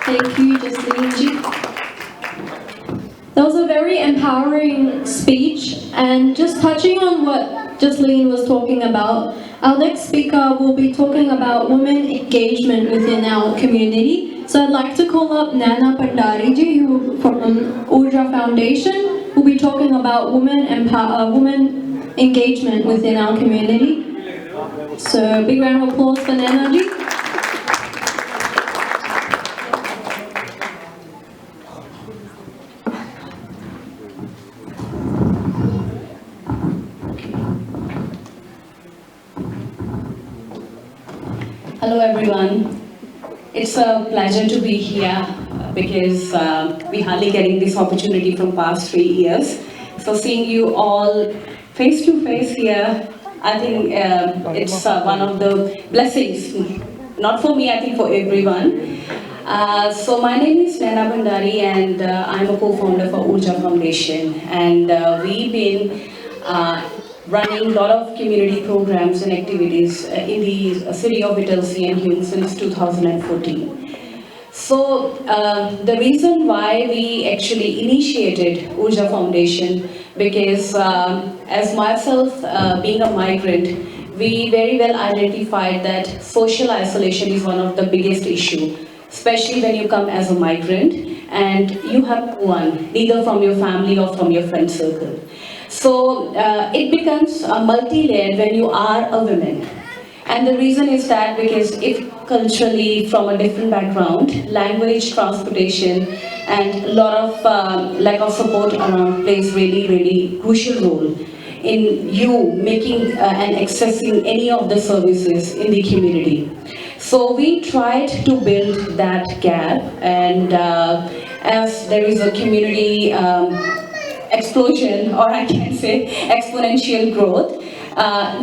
Thank you, Jasleen ji. That was a very empowering speech, and just touching on what Jasleen was talking about, our next speaker will be talking about women engagement within our community. So I'd like to call up Nayana Pandari ji, who from Oorja Foundation, who will be talking about women engagement within our community. So big round of applause for Nayana ji. Hello everyone. It's a pleasure to be here because we hardly getting this opportunity from past 3 years. So seeing you all face to face here, I think it's one of the blessings. Not for me, I think for everyone. So my name is Nayana Bandari and I'm a co-founder for Oorja Foundation. And we've been running a lot of community programs and activities in the city of Whittlesea and Hume since 2014. So the reason why we actually initiated Oorja Foundation, because as myself being a migrant, we very well identified that social isolation is one of the biggest issue, especially when you come as a migrant and you have one, either from your family or from your friend circle. So it becomes multi-layered when you are a woman. And the reason is that because if culturally from a different background, language, transportation, and a lot of lack of support around plays really crucial role in you making and accessing any of the services in the community. So we tried to build that gap, and as there is a community explosion, or I can say exponential growth,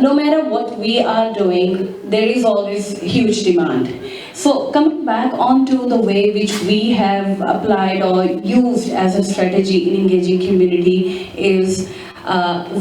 no matter what we are doing, there is always huge demand. So coming back onto the way which we have applied or used as a strategy in engaging community is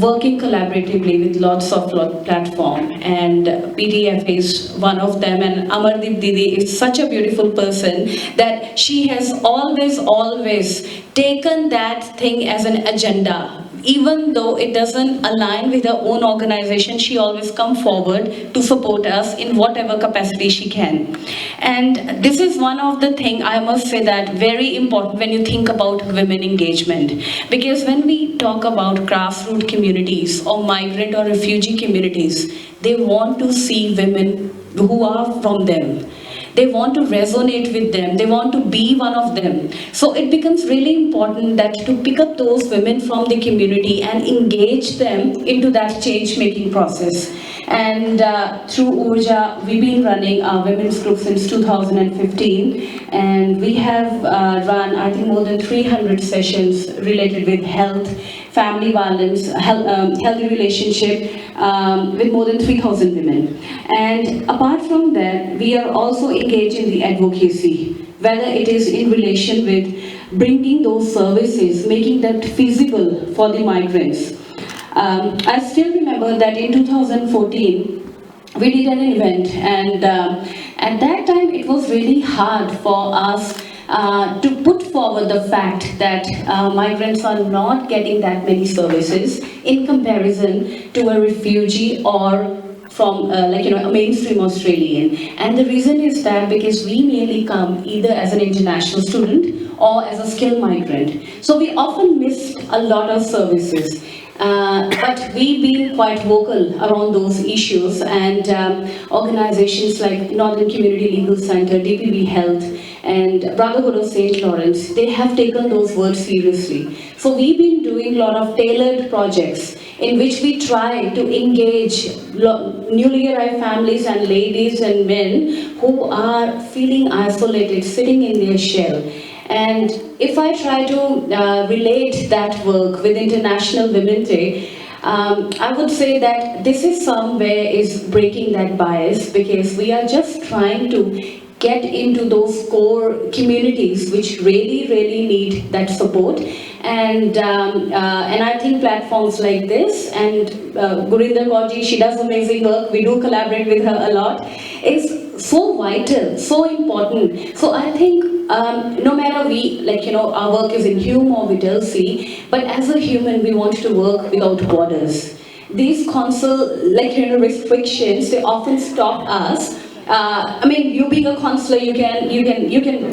working collaboratively with lots of platform, and PTFA is one of them, and Amardeep Didi is such a beautiful person that she has always taken that thing as an agenda. Even though it doesn't align with her own organization, she always come forward to support us in whatever capacity she can. And this is one of the things I must say that very important when you think about women engagement. Because when we talk about grassroots communities or migrant or refugee communities, they want to see women who are from them. They want to resonate with them. They want to be one of them. So it becomes really important that to pick up those women from the community and engage them into that change-making process. And through Oorja, we've been running our women's group since 2015, and we have run, I think, more than 300 sessions related with health, family violence, healthy relationship with more than 3,000 women. And apart from that, we are also engaged in the advocacy, whether it is in relation with bringing those services, making that feasible for the migrants. I still remember that in 2014, we did an event, and at that time it was really hard for us to put forward the fact that migrants are not getting that many services in comparison to a refugee or from a mainstream Australian. And the reason is that because we mainly come either as an international student or as a skilled migrant. So we often missed a lot of services. But we've been quite vocal around those issues, and organizations like Northern Community Legal Center, DPB Health, and Brotherhood of St. Lawrence, they have taken those words seriously. So we've been doing a lot of tailored projects in which we try to engage newly arrived families and ladies and men who are feeling isolated, sitting in their shell. And if I try to relate that work with International Women's Day, I would say that this is somewhere is breaking that bias, because we are just trying to get into those core communities which really need that support. And I think platforms like this, and Gurinder Kaurji, she does amazing work, we do collaborate with her a lot, is so vital, so important. So I think no matter we, like, our work is in Hume or Whittlesey, but as a human, we want to work without borders. These restrictions, they often stop us. I mean, you being a consular, you can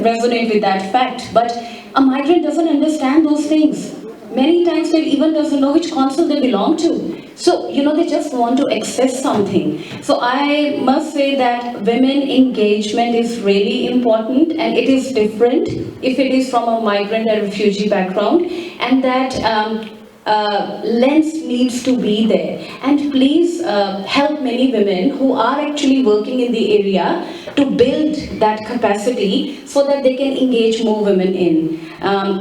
resonate with that fact, but a migrant doesn't understand those things. Many times they even doesn't know which consul they belong to. So, they just want to access something. So I must say that women engagement is really important, and it is different if it is from a migrant and refugee background, and that lens needs to be there. And please help many women who are actually working in the area to build that capacity so that they can engage more women in.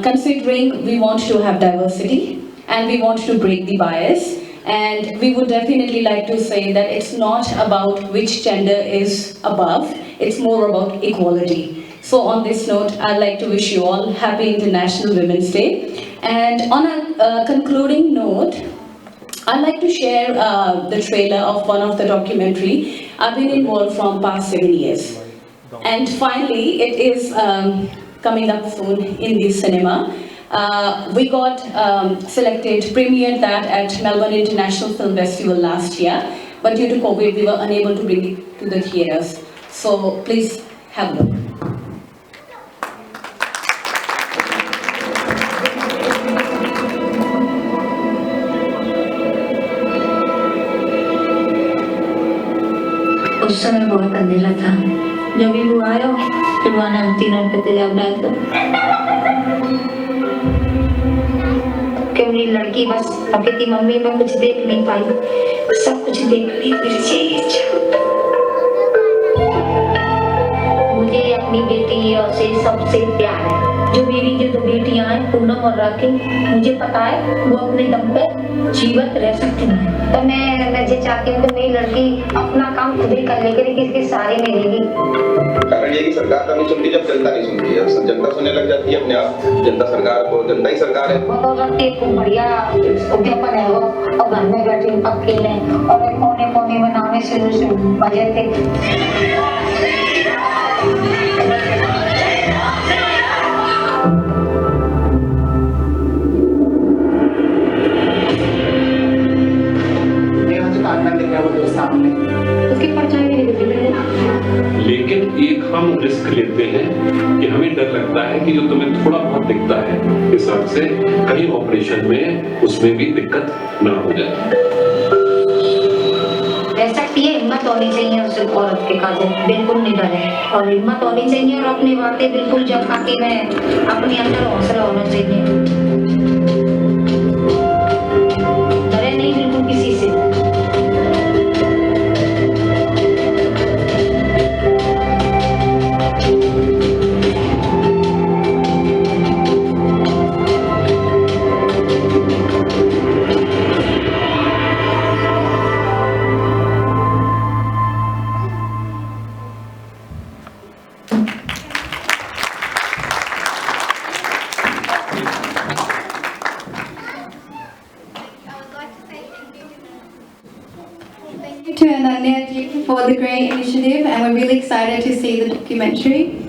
Considering we want to have diversity and we want to break the bias, and we would definitely like to say that it's not about which gender is above, it's more about equality. So on this note, I'd like to wish you all happy International Women's Day. And on a concluding note, I'd like to share the trailer of one of the documentary I've been involved from past 7 years. And finally, it is coming up soon in the cinema. We got selected, premiered that at Melbourne International Film Festival last year, but due to COVID, we were unable to bring it to the theaters. So please have a look. उस समय बहुत अंधेरा था जब भी वो आया फिर वहाँ हम तीनों पे तेजाब डाल दो कि मेरी लड़की बस अब कहती मम्मी मैं कुछ देख नहीं पाई सब कुछ देख ली फिर से मुझे अपनी बेटी से सबसे प्यार है जो मेरी जो 2 बेटियां हैं पूनम और राखी मुझे पता है वो अपने दम पे जीवित रह सकती हैं तो मैं ये चाहती हूँ कि मेरी लड़की अपना काम खुद ही कर लेगी किसी सहारे में रहेगी कारण ये कि सरकार का नहीं सुनती जब जनता नहीं सुनती है जनता सुनने लग जाती है अपने आप जनता सरकार को जनता ही सरकार है बहुत बढ़िया उद्यापन है वो और घर में बैठे पक्के हैं और कोने कोने में नामे से मजे थे लेकिन एक हम रिस्क लेते हैं कि हमें डर लगता है कि जो तुम्हें थोड़ा बहुत दिखता है इस हिसाब से कहीं ऑपरेशन में उसमें भी दिक्कत ना हो जाए सकती है हिम्मत होनी चाहिए उस औरत के काजे बिल्कुल नहीं डरे और हिम्मत होनी चाहिए और अपनी बातें बिल्कुल जब खाती में अपने अंदर हौसला होना चाहिए डरे नहीं बिल्कुल किसी से To Nayana for the great initiative, and we're really excited to see the documentary.